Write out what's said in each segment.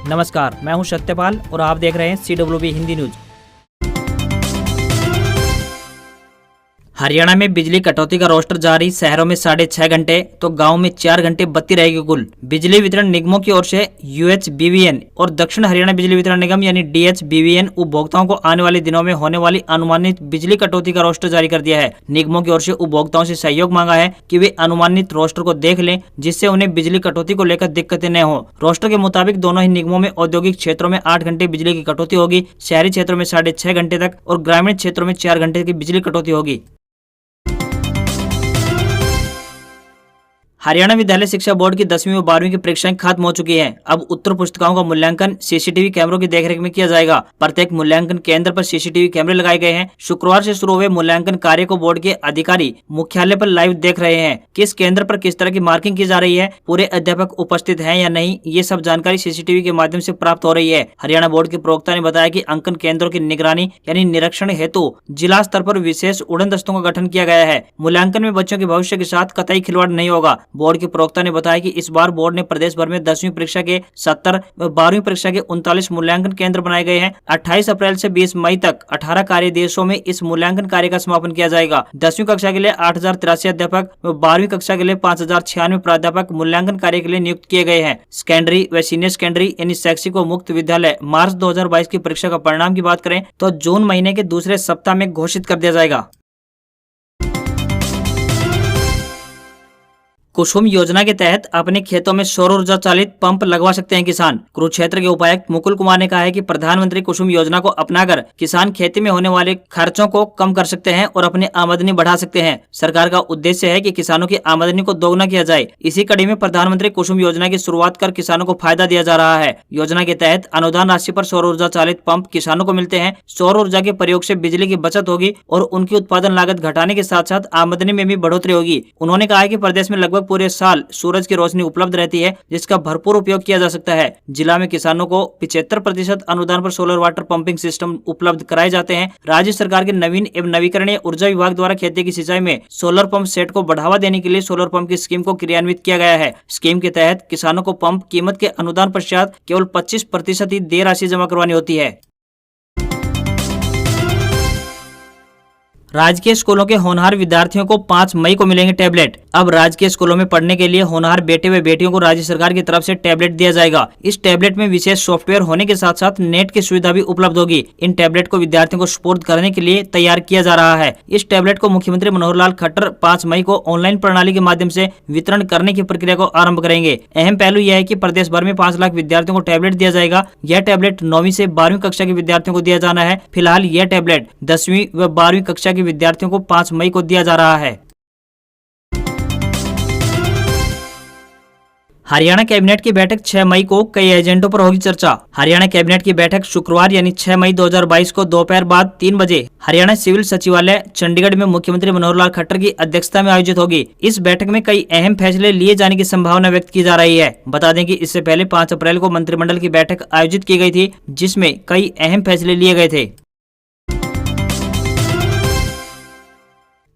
नमस्कार, मैं हूं सत्यपाल और आप देख रहे हैं CWB हिंदी न्यूज। हरियाणा में बिजली कटौती का रोस्टर जारी। शहरों में 6.5 घंटे तो गांव में 4 घंटे बत्ती रहेगी कुल। बिजली वितरण निगमों की ओर से UHBVN और दक्षिण हरियाणा बिजली वितरण निगम यानी DHBVN उपभोक्ताओं को आने वाले दिनों में होने वाली अनुमानित बिजली कटौती का रोस्टर जारी कर दिया है। निगमों की ओर से उपभोक्ताओं से सहयोग मांगा है कि वे अनुमानित रोस्टर को देख लें, जिससे उन्हें बिजली कटौती को लेकर दिक्कतें न हो। रोस्टर के मुताबिक दोनों ही निगमों में औद्योगिक क्षेत्रों में 8 घंटे बिजली की कटौती होगी, शहरी क्षेत्रों में 6.5 घंटे तक और ग्रामीण क्षेत्रों में 4 घंटे की बिजली कटौती होगी। हरियाणा विद्यालय शिक्षा बोर्ड की 10वीं व 12वीं की परीक्षाएं खत्म हो चुकी हैं। अब उत्तर पुस्तिकाओं का मूल्यांकन CCTV कैमरों की देखरेख में किया जाएगा। प्रत्येक मूल्यांकन केंद्र पर CCTV कैमरे लगाए गए हैं। शुक्रवार से शुरू हुए मूल्यांकन कार्य को बोर्ड के अधिकारी मुख्यालय पर लाइव देख रहे हैं। किस केंद्र पर किस तरह की मार्किंग की जा रही है, पूरे अध्यापक उपस्थित हैं या नहीं, ये सब जानकारी CCTV के माध्यम से प्राप्त हो रही है। हरियाणा बोर्ड के प्रवक्ता ने बताया कि अंकन केंद्रों की निगरानी यानी निरीक्षण हेतु जिला स्तर पर विशेष उड़न दस्तों का गठन किया गया है। मूल्यांकन में बच्चों के भविष्य के साथ कतई खिलवाड़ नहीं होगा। बोर्ड के प्रवक्ता ने बताया कि इस बार बोर्ड ने प्रदेश भर में 10वीं परीक्षा के 70 व 12वीं परीक्षा के 39 मूल्यांकन केंद्र बनाए गए हैं। 28 अप्रैल से 20 मई तक 18 कार्य दिवसों में इस मूल्यांकन कार्य का समापन किया जाएगा। 10वीं कक्षा के लिए 8083 अध्यापक व 12वीं कक्षा के लिए 5096 प्राध्यापक मूल्यांकन कार्य के लिए नियुक्त किए गए हैं। सेकेंडरी व सीनियर सेकेंडरी यानी शैक्षिक व मुक्त विद्यालय मार्च 2022 की परीक्षा का परिणाम की बात करें तो जून महीने के दूसरे सप्ताह में घोषित कर दिया जाएगा। कुसुम योजना के तहत अपने खेतों में सौर ऊर्जा चालित पंप लगवा सकते हैं किसान। कुरुक्षेत्र के उपायुक्त मुकुल कुमार ने कहा है कि प्रधानमंत्री कुसुम योजना को अपनाकर किसान खेती में होने वाले खर्चों को कम कर सकते हैं और अपनी आमदनी बढ़ा सकते हैं। सरकार का उद्देश्य है कि किसानों की आमदनी को दोगुना किया जाए। इसी कड़ी में प्रधानमंत्री कुसुम योजना की शुरुआत कर किसानों को फायदा दिया जा रहा है। योजना के तहत अनुदान राशि पर सौर ऊर्जा चालित पंप किसानों को मिलते हैं। सौर ऊर्जा के प्रयोग से बिजली की बचत होगी और उनकी उत्पादन लागत घटाने के साथ साथ आमदनी में भी बढ़ोतरी होगी। उन्होंने कहा कि प्रदेश में लगभग पूरे साल सूरज की रोशनी उपलब्ध रहती है, जिसका भरपूर उपयोग किया जा सकता है। जिला में किसानों को 75% अनुदान पर सोलर वाटर पंपिंग सिस्टम उपलब्ध कराए जाते हैं। राज्य सरकार के नवीन एवं नवीकरणीय ऊर्जा विभाग द्वारा खेती की सिंचाई में सोलर पंप सेट को बढ़ावा देने के लिए सोलर पंप की स्कीम को क्रियान्वित किया गया है। स्कीम के तहत किसानों को पंप कीमत के अनुदान पश्चात केवल 25% ही देय राशि जमा करवानी होती है। राजकीय स्कूलों के होनहार विद्यार्थियों को 5 मई को मिलेंगे टैबलेट। अब राजकीय स्कूलों में पढ़ने के लिए होनहार बेटे व बेटियों को राज्य सरकार की तरफ से टैबलेट दिया जाएगा। इस टैबलेट में विशेष सॉफ्टवेयर होने के साथ साथ नेट की सुविधा भी उपलब्ध होगी। इन टैबलेट को विद्यार्थियों को सुपुर्द करने के लिए तैयार किया जा रहा है। इस टैबलेट को मुख्यमंत्री मनोहर लाल खट्टर 5 मई को ऑनलाइन प्रणाली के माध्यम से वितरण करने की प्रक्रिया को आरम्भ करेंगे। अहम पहलू यह है कि प्रदेश भर में 5 लाख विद्यार्थियों को टैबलेट दिया जाएगा। यह टैबलेट 9वीं से 12वीं कक्षा के विद्यार्थियों को दिया जाना है। फिलहाल यह टैबलेट 10वीं व 12वीं कक्षा के विद्यार्थियों को 5 मई को दिया जा रहा है। हरियाणा कैबिनेट की बैठक 6 मई को कई एजेंडों पर होगी चर्चा। हरियाणा कैबिनेट की बैठक शुक्रवार यानी 6 मई 2022 को दोपहर बाद 3 बजे हरियाणा सिविल सचिवालय चंडीगढ़ में मुख्यमंत्री मनोहर लाल खट्टर की अध्यक्षता में आयोजित होगी। इस बैठक में कई अहम फैसले लिए जाने की संभावना व्यक्त की जा रही है। बता दें कि इससे पहले 5 अप्रैल को मंत्रिमंडल की बैठक आयोजित की गई थी, जिसमें कई अहम फैसले लिए गए थे।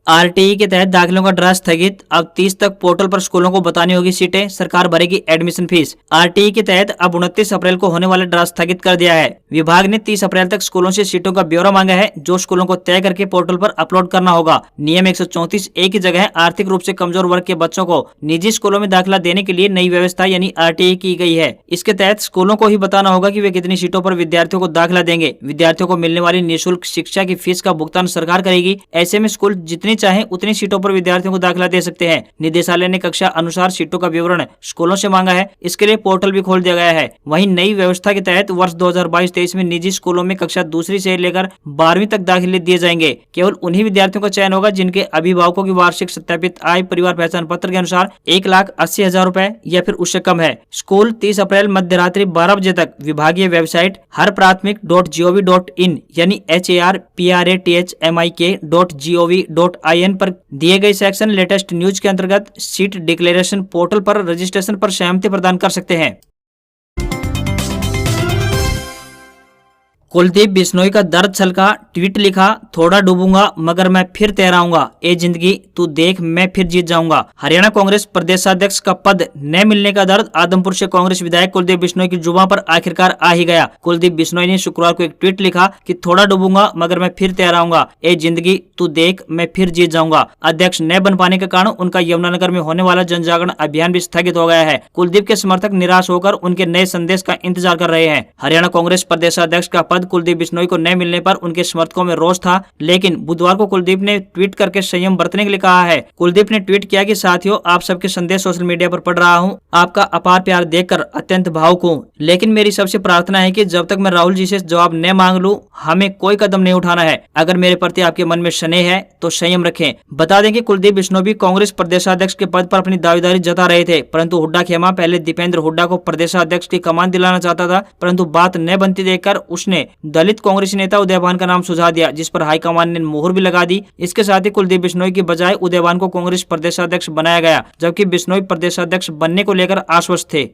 RTE के तहत दाखिलों का ड्रा स्थगित। अब 30 तक पोर्टल पर स्कूलों को बतानी होगी सीटें, सरकार भरेगी एडमिशन फीस। RTE के तहत अब 29 अप्रैल को होने वाला ड्रा स्थगित कर दिया है। विभाग ने 30 अप्रैल तक स्कूलों से सीटों का ब्यौरा मांगा है, जो स्कूलों को तय करके पोर्टल पर अपलोड करना होगा। नियम 134A की जगह आर्थिक रूप से कमजोर वर्ग के बच्चों को निजी स्कूलों में दाखिला देने के लिए नई व्यवस्था यानी RTE की गई है। इसके तहत स्कूलों को ही बताना होगा कि वे कितनी सीटों पर विद्यार्थियों को दाखिला देंगे। विद्यार्थियों को मिलने वाली निःशुल्क शिक्षा की फीस का भुगतान सरकार करेगी। ऐसे में स्कूल जितनी चाहे उतनी सीटों पर विद्यार्थियों को दाखिला दे सकते हैं। निदेशालय ने कक्षा अनुसार सीटों का विवरण स्कूलों से मांगा है। इसके लिए पोर्टल भी खोल दिया गया है। वहीं नई व्यवस्था के तहत वर्ष 2022-23 में निजी स्कूलों में कक्षा दूसरी से लेकर 12वीं तक दाखिले दिए जाएंगे। केवल उन्हीं विद्यार्थियों का चयन होगा जिनके अभिभावकों की वार्षिक सत्यापित आय परिवार पहचान पत्र के अनुसार 1,80,000 रुपए या फिर उससे कम है। स्कूल 30 अप्रैल मध्यरात्रि 12 बजे तक विभागीय वेबसाइट harprathmik.gov.in यानी harprathmik.gov.in पर दिए गए सेक्शन लेटेस्ट न्यूज के अंतर्गत सीट डिक्लेरेशन पोर्टल पर रजिस्ट्रेशन पर सहमति प्रदान कर सकते हैं। कुलदीप बिश्नोई का दर्द छलका, ट्वीट लिखा, थोड़ा डूबूंगा मगर मैं फिर तैराऊंगा, ए जिंदगी तू देख मैं फिर जीत जाऊंगा। हरियाणा कांग्रेस प्रदेशाध्यक्ष का पद न मिलने का दर्द, आदमपुर से कांग्रेस विधायक कुलदीप बिश्नोई की जुबान पर आखिरकार आ ही गया। कुलदीप बिश्नोई ने शुक्रवार को एक ट्वीट लिखा कि थोड़ा डूबूंगा मगर मैं फिर तैराऊंगा, ए जिंदगी तू देख मैं फिर जीत जाऊंगा। अध्यक्ष न बन पाने के कारण उनका यमुनानगर में होने वाला जन जागरण अभियान भी स्थगित हो गया है। कुलदीप के समर्थक निराश होकर उनके नए संदेश का इंतजार कर रहे हैं। हरियाणा कांग्रेस प्रदेशाध्यक्ष का पद कुलदीप बिश्नोई को न मिलने पर उनके समर्थकों में रोष था, लेकिन बुधवार को कुलदीप ने ट्वीट करके संयम बरतने के लिए कहा है। कुलदीप ने ट्वीट किया कि साथियों, आप सबके संदेश सोशल मीडिया पर पढ़ रहा हूं, आपका अपार प्यार देखकर अत्यंत भावुक हूं, लेकिन मेरी सबसे प्रार्थना है कि जब तक मैं राहुल जी से जवाब न मांग लूं, हमें कोई कदम नहीं उठाना है। अगर मेरे प्रति आपके मन में स्नेह है तो संयम रखें। बता दें कि कुलदीप बिश्नोई भी कांग्रेस प्रदेशाध्यक्ष के पद पर अपनी दावेदारी जता रहे थे, परंतु हुड्डा खेमा पहले दीपेंद्र हुड्डा को प्रदेशाध्यक्ष की कमान दिलाना चाहता था, परंतु बात न बनती देखकर उसने दलित कांग्रेसी नेता उदयभान का नाम सुझा दिया, जिस पर हाईकमान ने मुहर भी लगा दी। इसके साथ ही कुलदीप बिश्नोई की बजाय उदयभान को कांग्रेस प्रदेशाध्यक्ष बनाया गया, जबकि बिश्नोई प्रदेशाध्यक्ष बनने को लेकर आश्वस्त थे।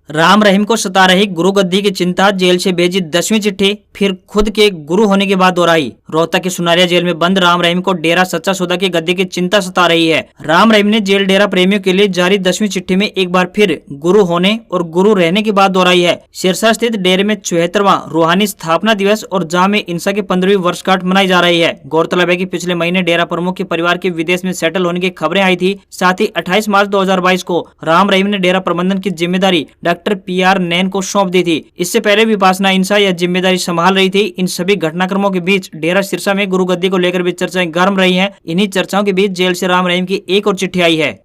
राम रहीम को सता रही गुरु गद्दी की चिंता, जेल से भेजी 10वीं चिट्ठी, फिर खुद के गुरु होने के बाद दोहराई। रोहतक की सुनारिया जेल में बंद राम रहीम को डेरा सच्चा सौदा की गद्दी की चिंता सता रही है। राम रहीम ने जेल डेरा प्रेमियों के लिए जारी 10वीं चिट्ठी में एक बार फिर गुरु होने और गुरु रहने की बात दोहराई है। सिरसा स्थित डेरे में 74वां रूहानी स्थापना दिवस और जामे इंसा की 15वीं वर्षगांठ मनाई जा रही है। गौरतलब है कि पिछले महीने डेरा प्रमुख के परिवार के विदेश में सेटल होने की खबरें आई थी। साथ ही 28 मार्च 2022 को राम रहीम ने डेरा प्रबंधन की जिम्मेदारी डॉक्टर PR नैन को सौंप दी थी। इससे पहले विपासना इंसा यह जिम्मेदारी संभाल रही थी। इन सभी घटनाक्रमों के बीच डेरा सिरसा में गुरु गद्दी को लेकर भी चर्चाएं गर्म रही हैं। इन्हीं चर्चाओं के बीच जेल से राम रहीम की एक और चिट्ठी आई है।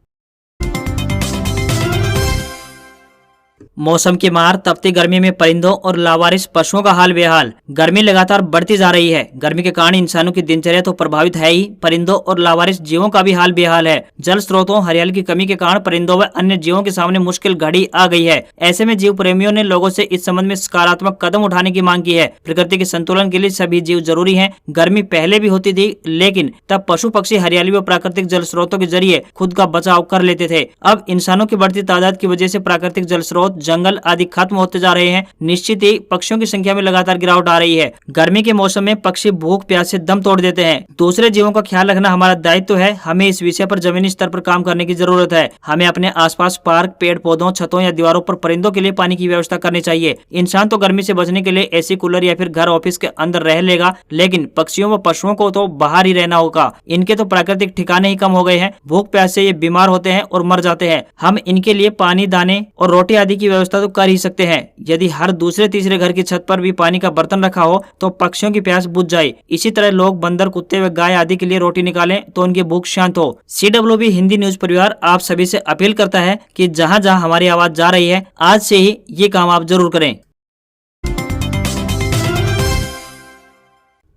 मौसम की मार, तपती गर्मी में परिंदों और लावारिस पशुओं का हाल बेहाल। गर्मी लगातार बढ़ती जा रही है। गर्मी के कारण इंसानों की दिनचर्या तो प्रभावित है ही, परिंदों और लावारिस जीवों का भी हाल बेहाल है। जल स्रोतों, हरियाली की कमी के कारण परिंदों व अन्य जीवों के सामने मुश्किल घड़ी आ गई है। ऐसे में जीव प्रेमियों ने लोगों से इस संबंध में सकारात्मक कदम उठाने की मांग की है। प्रकृति के संतुलन के लिए सभी जीव जरूरी है। गर्मी पहले भी होती थी, लेकिन तब पशु पक्षी हरियाली व प्राकृतिक जल स्रोतों के जरिए खुद का बचाव कर लेते थे। अब इंसानों की बढ़ती तादाद की वजह से प्राकृतिक जल स्रोत, जंगल आदि खत्म होते जा रहे हैं। निश्चित ही पक्षियों की संख्या में लगातार गिरावट आ रही है। गर्मी के मौसम में पक्षी भूख प्यास से दम तोड़ देते हैं। दूसरे जीवों का ख्याल रखना हमारा दायित्व है। हमें इस विषय पर जमीनी स्तर पर काम करने की जरूरत है। हमें अपने आसपास पार्क, पेड़ पौधों, छतों या दीवारों पर परिंदों के लिए पानी की व्यवस्था करनी चाहिए। इंसान तो गर्मी से बचने के लिए एसी, कूलर या फिर घर ऑफिस के अंदर रह लेगा, लेकिन पक्षियों व पशुओं को तो बाहर ही रहना होगा। इनके तो प्राकृतिक ठिकाने ही कम हो गए हैं। भूख प्यास से ये बीमार होते हैं और मर जाते हैं। हम इनके लिए पानी, दाने और रोटी आदि की व्यवस्था तो कर ही सकते हैं। यदि हर दूसरे तीसरे घर की छत पर भी पानी का बर्तन रखा हो तो पक्षियों की प्यास बुझ जाए। इसी तरह लोग बंदर, कुत्ते व गाय आदि के लिए रोटी निकालें तो उनकी भूख शांत हो। CWB हिंदी न्यूज परिवार आप सभी से अपील करता है कि जहां जहां हमारी आवाज जा रही है, आज से ही ये काम आप जरूर करें।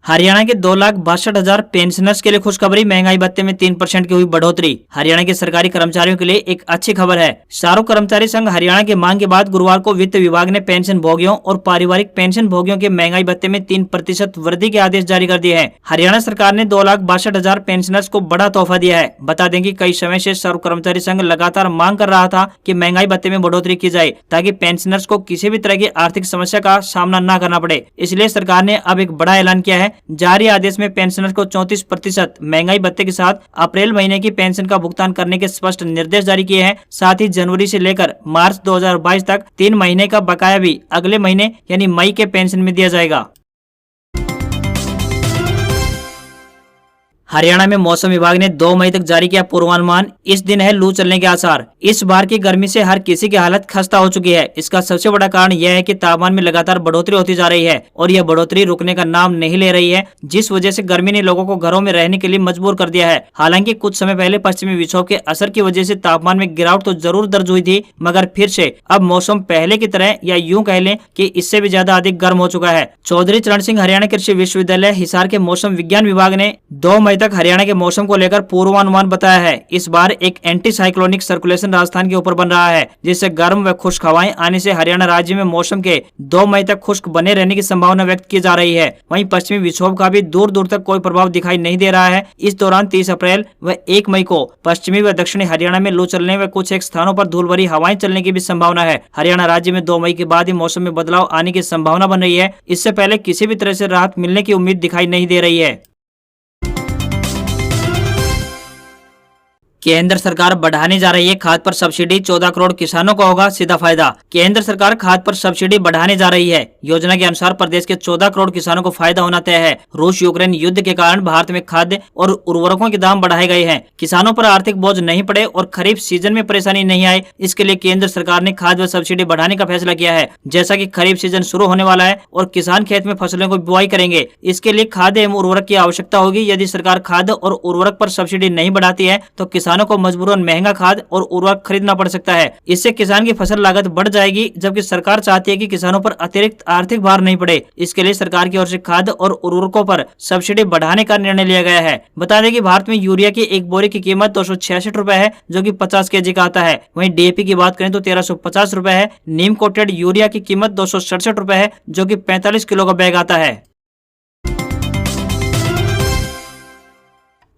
हरियाणा के 2,62,000 पेंशनर्स के लिए खुशखबरी, महंगाई भत्ते में 3% की हुई बढ़ोतरी। हरियाणा के सरकारी कर्मचारियों के लिए एक अच्छी खबर है। शाहरुख कर्मचारी संघ हरियाणा की मांग के बाद गुरुवार को वित्त विभाग ने पेंशन भोगियों और पारिवारिक पेंशन भोगियों के महंगाई भत्ते में 3% वृद्धि के आदेश जारी कर दिए हैं। हरियाणा सरकार ने 2,62,000 पेंशनर्स को बड़ा तोहफा दिया है। बता दें कि कई समय से शाहरुख कर्मचारी संघ लगातार मांग कर रहा था कि महंगाई भत्ते में बढ़ोतरी की जाए, ताकि पेंशनर्स को किसी भी तरह की आर्थिक समस्या का सामना न करना पड़े। इसलिए सरकार ने अब एक बड़ा ऐलान किया है। जारी आदेश में पेंशनर्स को 34% महंगाई भत्ते के साथ अप्रैल महीने की पेंशन का भुगतान करने के स्पष्ट निर्देश जारी किए हैं। साथ ही जनवरी से लेकर मार्च 2022 तक 3 महीने का बकाया भी अगले महीने यानी मई के पेंशन में दिया जाएगा। हरियाणा में मौसम विभाग ने 2 मई तक जारी किया पूर्वानुमान। इस दिन है लू चलने के आसार। इस बार की गर्मी से हर किसी की हालत खस्ता हो चुकी है। इसका सबसे बड़ा कारण यह है कि तापमान में लगातार बढ़ोतरी होती जा रही है और यह बढ़ोतरी रुकने का नाम नहीं ले रही है, जिस वजह से गर्मी ने लोगों को घरों में रहने के लिए मजबूर कर दिया है। हालांकि कुछ समय पहले पश्चिमी विक्षोभ के असर की वजह से तापमान में गिरावट तो जरूर दर्ज हुई थी, मगर फिर से अब मौसम पहले की तरह या यूं कह लें कि इससे भी ज्यादा अधिक गर्म हो चुका है। चौधरी चरण सिंह हरियाणा कृषि विश्वविद्यालय हिसार के मौसम विज्ञान विभाग ने 2 मई तक हरियाणा के मौसम को लेकर पूर्वानुमान बताया है। इस बार एक एंटी साइक्लोनिक सर्कुलेशन राजस्थान के ऊपर बन रहा है, जिससे गर्म व खुश्क हवाएं आने से हरियाणा राज्य में मौसम के 2 मई तक खुश्क बने रहने की संभावना व्यक्त की जा रही है। वहीं पश्चिमी विक्षोभ का भी दूर दूर तक कोई प्रभाव दिखाई नहीं दे रहा है। इस दौरान 30 अप्रैल व 1 मई को पश्चिमी व दक्षिणी हरियाणा में लू चलने व कुछ एक स्थानों पर धूल भरी हवाएं चलने की भी संभावना है। हरियाणा राज्य में 2 मई के बाद ही मौसम में बदलाव आने की संभावना बन रही है। इससे पहले किसी भी तरह से राहत मिलने की उम्मीद दिखाई नहीं दे रही है। केंद्र सरकार बढ़ाने जा रही है खाद पर सब्सिडी, 14 करोड़ किसानों को होगा सीधा फायदा। केंद्र सरकार खाद पर सब्सिडी बढ़ाने जा रही है। योजना के अनुसार प्रदेश के 14 करोड़ किसानों को फायदा होना तय है। रूस यूक्रेन युद्ध के कारण भारत में खाद्य और उर्वरकों के दाम बढ़ाए गए हैं। किसानों पर आर्थिक बोझ नहीं पड़े और खरीफ सीजन में परेशानी नहीं आए, इसके लिए केंद्र सरकार ने खाद व सब्सिडी बढ़ाने का फैसला किया है। जैसा कि खरीफ सीजन शुरू होने वाला है और किसान खेत में फसलों को बुआई करेंगे, इसके लिए खाद एवं उर्वरक की आवश्यकता होगी। यदि सरकार खाद और उर्वरक पर सब्सिडी नहीं बढ़ाती है तो किसानों को मजबूरन महंगा खाद और उर्वरक खरीदना पड़ सकता है। इससे किसान की फसल लागत बढ़ जाएगी, जबकि सरकार चाहती है कि किसानों पर अतिरिक्त आर्थिक भार नहीं पड़े। इसके लिए सरकार की ओर से खाद और उर्वरकों पर सब्सिडी बढ़ाने का निर्णय लिया गया है। बता दें कि भारत में यूरिया की एक बोरी की कीमत 266 रुपए है, जो कि 50 kg का आता है। वहीं डीएपी की बात करें तो 1350 रुपए है। नीम कोटेड यूरिया की कीमत 267 रुपए है, जो कि 45 किलो का बैग आता है।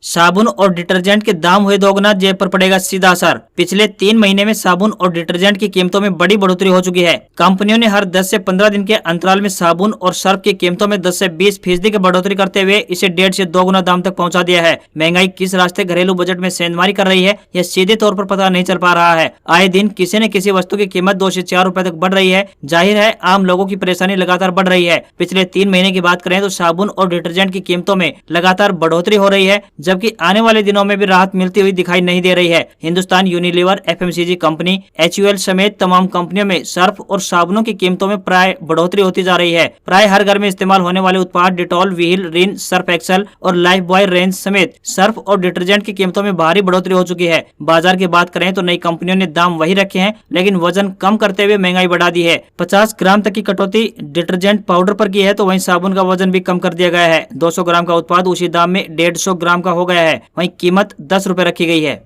साबुन और डिटर्जेंट के दाम हुए दोगुना, जेब पर पड़ेगा सीधा असर। पिछले 3 महीने में साबुन और डिटर्जेंट की कीमतों में बड़ी बढ़ोतरी हो चुकी है। कंपनियों ने हर 10 से 15 दिन के अंतराल में साबुन और सर्फ की कीमतों में 10 से 20% की बढ़ोतरी करते हुए इसे 1.5 से 2 गुना दाम तक पहुंचा दिया है। महंगाई किस रास्ते घरेलू बजट में सेंधमारी कर रही है, यह सीधे तौर पर पता नहीं चल पा रहा है। आए दिन किसी न किसी वस्तु की कीमत 2 से 4 रुपए तक बढ़ रही है। जाहिर है आम लोगों की परेशानी लगातार बढ़ रही है। पिछले 3 महीने की बात करें तो साबुन और डिटर्जेंट की कीमतों में लगातार बढ़ोतरी हो रही है, जबकि आने वाले दिनों में भी राहत मिलती हुई दिखाई नहीं दे रही है। Hindustan Unilever, FMCG company, HUL समेत तमाम कंपनियों में सर्फ और साबुनों की कीमतों में प्राय बढ़ोतरी होती जा रही है। प्राय हर घर में इस्तेमाल होने वाले उत्पाद डिटॉल, व्हील, रिन, सर्फ एक्सेल और लाइफ बॉय रेंज समेत सर्फ और डिटर्जेंट की कीमतों में भारी बढ़ोतरी हो चुकी है। बाजार की बात करें तो नई कंपनियों ने दाम वही रखे हैं, लेकिन वजन कम करते हुए महंगाई बढ़ा दी है। 50 ग्राम तक की कटौती डिटर्जेंट पाउडर पर की है, तो वहीं साबुन का वजन भी कम कर दिया गया है। 200 ग्राम का उत्पाद उसी दाम में 150 ग्राम का हो गया है। वहीं कीमत 10 रुपए रखी गई है।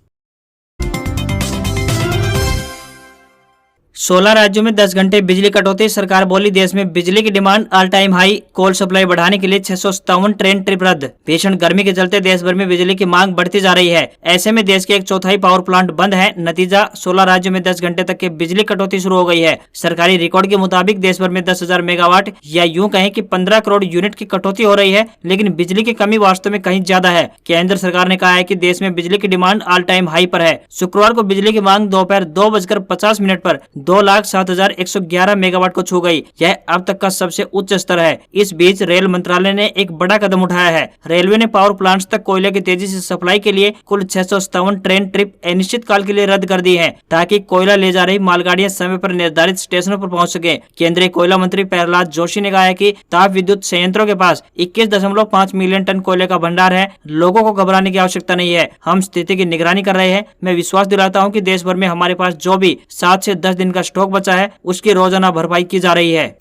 16 राज्यों में 10 घंटे बिजली कटौती, सरकार बोली देश में बिजली की demand all time high. Coal supply बढ़ाने के लिए 657 ट्रेन ट्रिप रद्द। भीषण गर्मी के चलते देश भर में बिजली की मांग बढ़ती जा रही है। ऐसे में देश के 1/4 पावर प्लांट बंद है। नतीजा 16 राज्यों में 10 घंटे तक की बिजली कटौती शुरू हो गई है। सरकारी रिकॉर्ड के मुताबिक देश भर में 10,000 मेगावाट या यूं कहें कि 15 करोड़ यूनिट की कटौती हो रही है, लेकिन बिजली की कमी वास्तव में कहीं ज्यादा है। केंद्र सरकार ने कहा है कि देश में बिजली की डिमांड ऑल टाइम हाई पर है। शुक्रवार को बिजली की मांग दोपहर 2:50 पर 2,07,111 मेगावाट को छू गई। यह अब तक का सबसे उच्च स्तर है। इस बीच रेल मंत्रालय ने एक बड़ा कदम उठाया है। रेलवे ने पावर प्लांट्स तक कोयले की तेजी से सप्लाई के लिए कुल 657 ट्रेन ट्रिप अनिश्चित काल के लिए रद्द कर दी है, ताकि कोयला ले जा रही मालगाड़ियां समय पर निर्धारित स्टेशनों पर पहुंच सके। केंद्रीय कोयला मंत्री प्रहलाद जोशी ने कहा है कि ताप विद्युत संयंत्रों के पास 21.5 मिलियन टन कोयले का भंडार है। लोगों को घबराने की आवश्यकता नहीं है। हम स्थिति की निगरानी कर रहे हैं। मैं विश्वास दिलाता हूं कि देश भर में हमारे पास जो भी 7 से 10 दिन का स्टॉक बचा है, उसकी रोजाना भरपाई की जा रही है।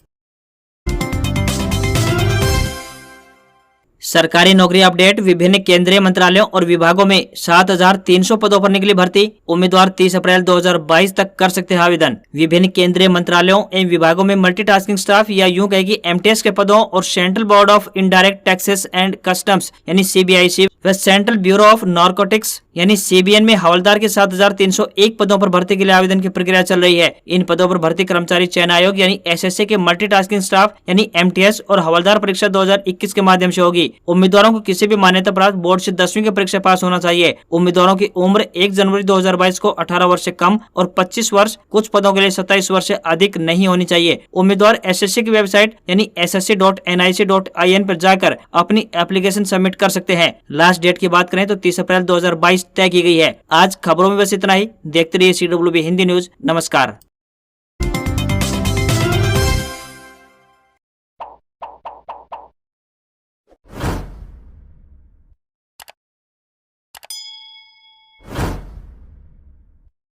सरकारी नौकरी अपडेट। विभिन्न केंद्रीय मंत्रालयों और विभागों में 7,300 पदों पर निकली भर्ती। उम्मीदवार 30 अप्रैल 2022 तक कर सकते हैं आवेदन। विभिन्न केंद्रीय मंत्रालयों एवं विभागों में मल्टीटास्किंग स्टाफ या यूं कहे कि MTS के पदों और central board of indirect taxes and customs यानी CBIC व सेंट्रल ब्यूरो ऑफ नारकोटिक्स यानी CBN में हवलदार के 7,301 पदों पर भर्ती के लिए आवेदन की प्रक्रिया चल रही है। इन पदों पर भर्ती कर्मचारी चयन आयोग यानी SSA के मल्टीटास्किंग स्टाफ यानी MTS और हवलदार परीक्षा 2021 के माध्यम से होगी। उम्मीदवारों को किसी भी मान्यता प्राप्त बोर्ड से 10वीं की परीक्षा पास होना चाहिए। उम्मीदवारों की उम्र 1 जनवरी 2022 को 18 वर्ष से कम और 25 वर्ष, कुछ पदों के लिए 27 वर्ष से अधिक नहीं होनी चाहिए। उम्मीदवार SSA की वेबसाइट यानी ssa.nic.in पर जाकर अपनी एप्लीकेशन सबमिट कर सकते हैं। लास्ट डेट की बात करें तो 30 अप्रैल 2022 तय की गई है। आज खबरों में बस इतना ही। देखते रहिए CWB हिंदी न्यूज। नमस्कार।